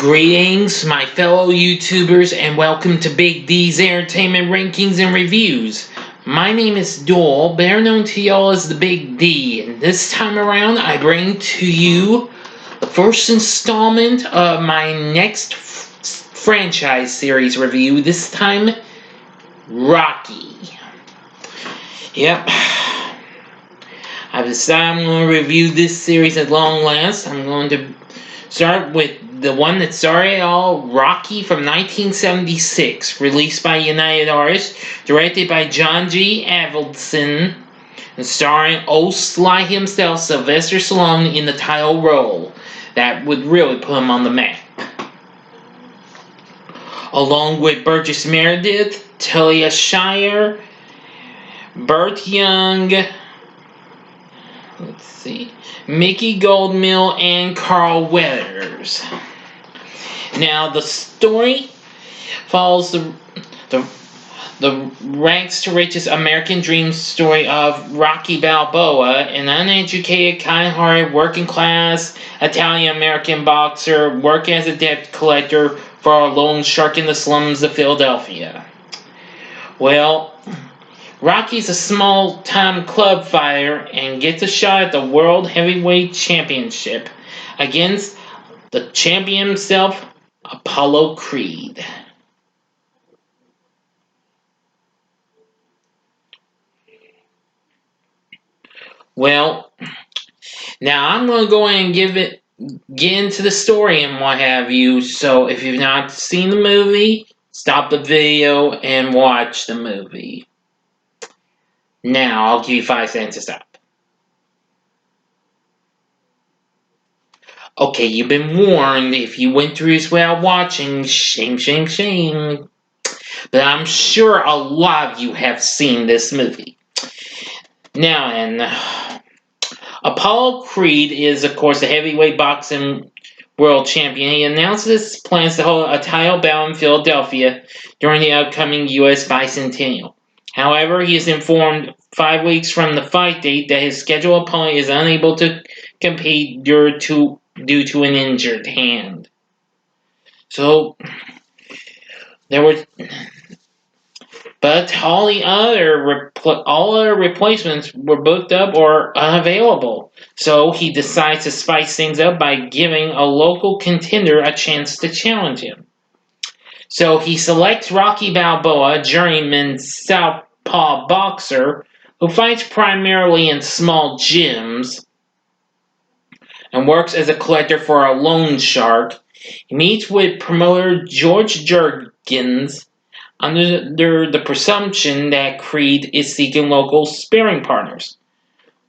Greetings, my fellow YouTubers, and welcome to Big D's Entertainment Rankings and Reviews. My name is Doyle, better known to y'all as the Big D, and this time around I bring to you the first installment of my next franchise series review, this time Rocky. Yep, I've decided I'm going to review this series at long last. I'm going to start with the one that started it all, Rocky from 1976, released by United Artists, directed by John G. Avildsen, and starring old Sly himself, Sylvester Stallone, in the title role. That would really put him on the map. Along with Burgess Meredith, Talia Shire, Burt Young, let's see, Mickey Goldmill, and Carl Weathers. Now, the story follows the rags to riches American dream story of Rocky Balboa, an uneducated, kind-hearted, working-class Italian-American boxer working as a debt collector for a loan shark in the slums of Philadelphia. Well, Rocky's a small-time club fighter and gets a shot at the World Heavyweight Championship against the champion himself, Apollo Creed. Well, now I'm going to go in and get into the story and what have you. So if you've not seen the movie, stop the video and watch the movie. Now, I'll give you 5 seconds to stop. Okay, you've been warned. If you went through this without watching, shame, shame, shame. But I'm sure a lot of you have seen this movie. Now, and Apollo Creed is, of course, the heavyweight boxing world champion. He announces his plans to hold a title bout in Philadelphia during the upcoming U.S. bicentennial. However, he is informed 5 weeks from the fight date that his scheduled opponent is unable to compete due to an injured hand. So, but all other replacements were booked up or unavailable. So he decides to spice things up by giving a local contender a chance to challenge him. So he selects Rocky Balboa, a journeyman southpaw boxer who fights primarily in small gyms and works as a collector for a loan shark. He meets with promoter George Jurgens under the presumption that Creed is seeking local sparring partners.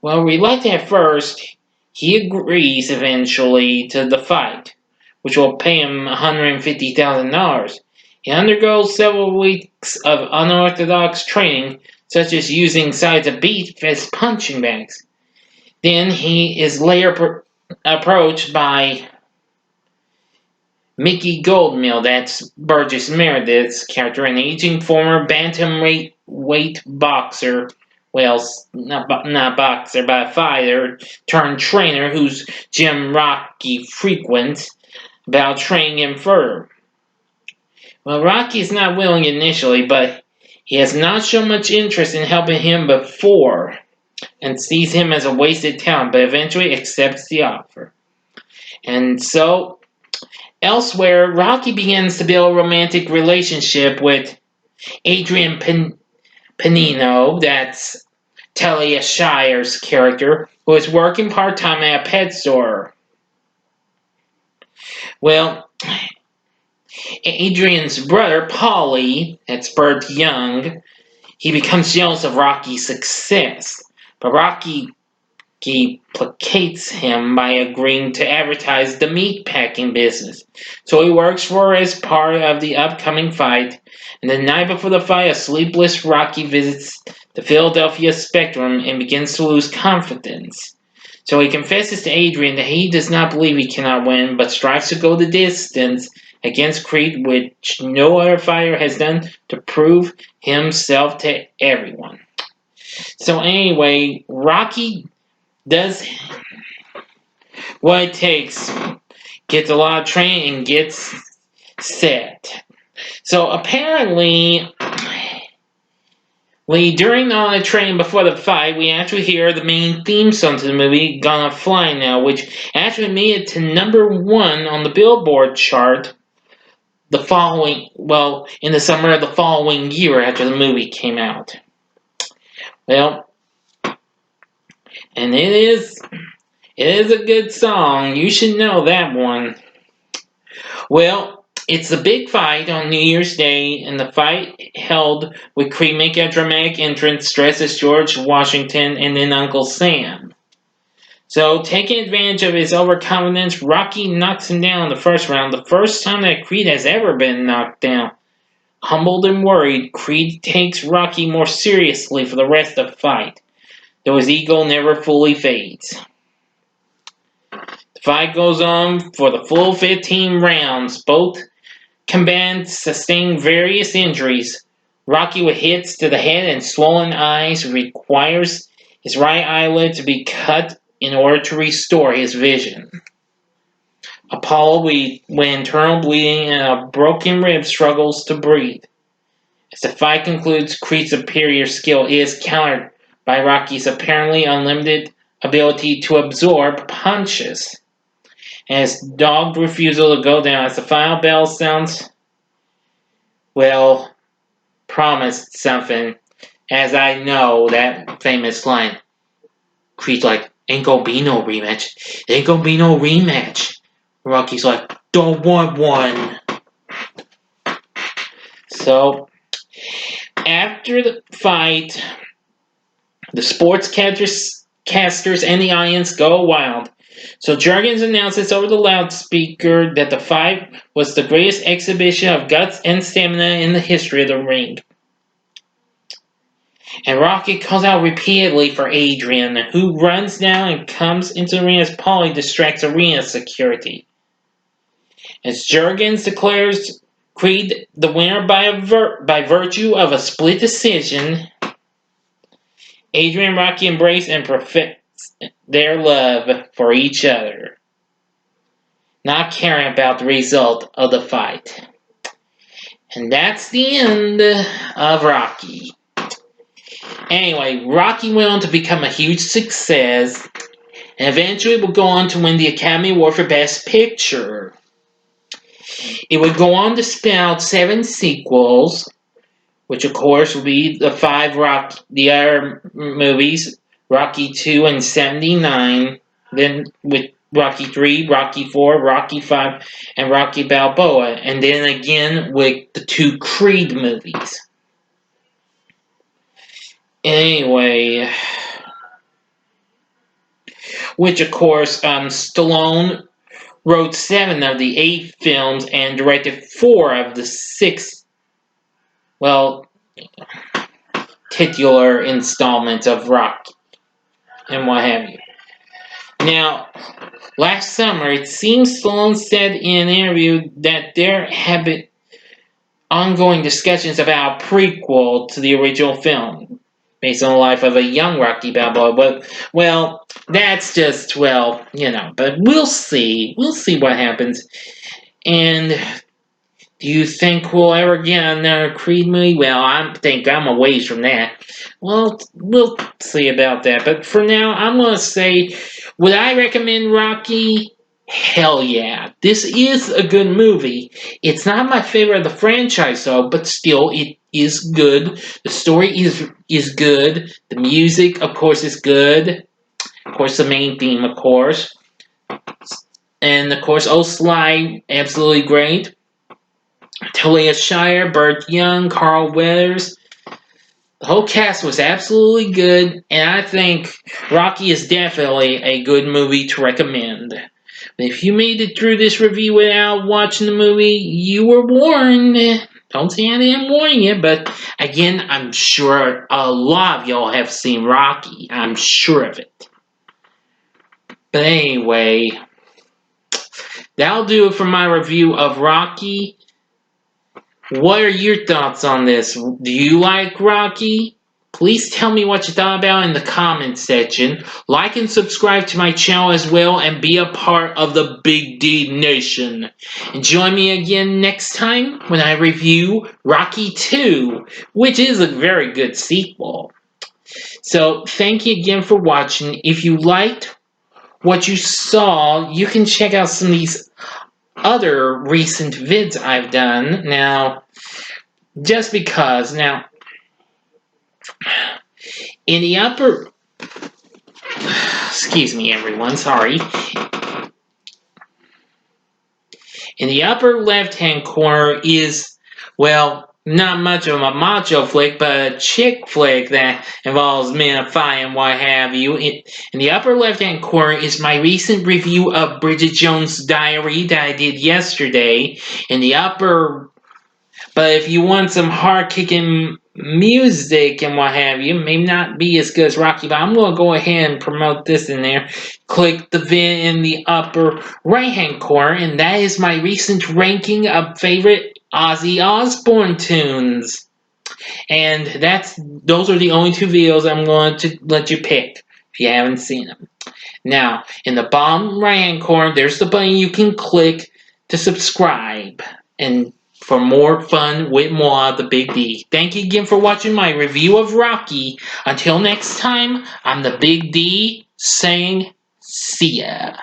Well, reluctant at first, he agrees eventually to the fight, which will pay him $150,000. He undergoes several weeks of unorthodox training, such as using sides of beef as punching bags. Then he is later approached by Mickey Goldmill, that's Burgess Meredith's character, an aging former bantamweight boxer. Well, not boxer, but a fighter turned trainer whose gym Rocky frequents, about training him further. Well, Rocky is not willing initially, but he has not shown much interest in helping him before and sees him as a wasted talent, but eventually accepts the offer. And so, elsewhere, Rocky begins to build a romantic relationship with Adrian Panino, that's Talia Shire's character, who is working part-time at a pet store. Well, Adrian's brother, Paulie, that's Burt Young, he becomes jealous of Rocky's success, but Rocky placates him by agreeing to advertise the meatpacking business. So he works for her as part of the upcoming fight, and the night before the fight, a sleepless Rocky visits the Philadelphia Spectrum and begins to lose confidence. So he confesses to Adrian that he does not believe he cannot win, but strives to go the distance against Creed, which no other fighter has done, to prove himself to everyone. So anyway, Rocky does what it takes gets a lot of training and gets set. So apparently, during the training before the fight, we actually hear the main theme song to the movie, Gonna Fly Now, which actually made it to #1 on the Billboard chart the following, in the summer of the following year after the movie came out. Well, and it is a good song. You should know that one. Well, it's a big fight on New Year's Day, and the fight held with Creed making a dramatic entrance dressed as George Washington and then Uncle Sam. So, taking advantage of his overconfidence, Rocky knocks him down in the first round, the first time that Creed has ever been knocked down. Humbled and worried, Creed takes Rocky more seriously for the rest of the fight, though his ego never fully fades. The fight goes on for the full 15 rounds. Both combatants sustain various injuries. Rocky, with hits to the head and swollen eyes, requires his right eyelid to be cut in order to restore his vision. Apollo, with internal bleeding and a broken rib, struggles to breathe. As the fight concludes, Creed's superior skill is countered by Rocky's apparently unlimited ability to absorb punches. And his dogged refusal to go down as the final bell sounds, promised something. As I know that famous line, Creed's like, ain't gonna be no rematch. Ain't gonna be no rematch. Rocky's like, don't want one. So, after the fight, the sportscasters and the audience go wild. So Jurgens announces over the loudspeaker that the fight was the greatest exhibition of guts and stamina in the history of the ring. And Rocky calls out repeatedly for Adrian, who runs down and comes into the ring as Paulie distracts arena security. As Jurgens declares Creed the winner by virtue of a split decision, Adrian and Rocky embrace and perfect their love for each other, not caring about the result of the fight. And that's the end of Rocky. Anyway, Rocky went on to become a huge success, and eventually would go on to win the Academy Award for Best Picture. It would go on to spin out 7 sequels, which of course would be the other movies, Rocky 2 in 79, then with Rocky 3, Rocky 4, Rocky 5, and Rocky Balboa, and then again with the 2 Creed movies. Anyway, which of course, Stallone wrote 7 of the 8 films and directed 4 of the 6, titular installments of Rocky, and what have you. Now, last summer, it seems Stallone said in an interview that there have been ongoing discussions about a prequel to the original film, based on the life of a young Rocky Balboa. But, that's just, but we'll see. We'll see what happens. And do you think we'll ever get another Creed movie? Well, I think I'm a ways from that. Well, we'll see about that. But for now, I'm going to say, would I recommend Rocky? Hell yeah. This is a good movie. It's not my favorite of the franchise, though, but still, it is good. The story is good. The music, of course, is good. Of course, the main theme, of course. And, of course, Oh Sly, absolutely great. Talia Shire, Burt Young, Carl Weathers. The whole cast was absolutely good, and I think Rocky is definitely a good movie to recommend. But if you made it through this review without watching the movie, you were warned. Don't say I didn't warn you, but again, I'm sure a lot of y'all have seen Rocky. I'm sure of it. But anyway, that'll do it for my review of Rocky. What are your thoughts on this? Do you like Rocky? Please tell me what you thought about in the comments section. Like and subscribe to my channel as well and be a part of the Big D Nation. And join me again next time when I review Rocky 2, which is a very good sequel. So thank you again for watching. If you liked what you saw, you can check out some of these other recent vids I've done. Now, just because, now, in the upper, excuse me everyone, sorry. In the upper left-hand corner is, well, not much of a macho flick, but a chick flick that involves men fighting and what have you. In the upper left-hand corner is my recent review of Bridget Jones' Diary that I did yesterday. In the upper, but if you want some hard-kicking music and what have you, may not be as good as Rocky, but I'm going to go ahead and promote this in there. Click the vid in the upper right-hand corner, and that is my recent ranking of favorite Ozzy Osbourne tunes. And those are the only two videos I'm going to let you pick if you haven't seen them. Now, in the bottom right-hand corner, there's the button you can click to subscribe and for more fun with more of the Big D. Thank you again for watching my review of Rocky. Until next time, I'm the Big D saying see ya.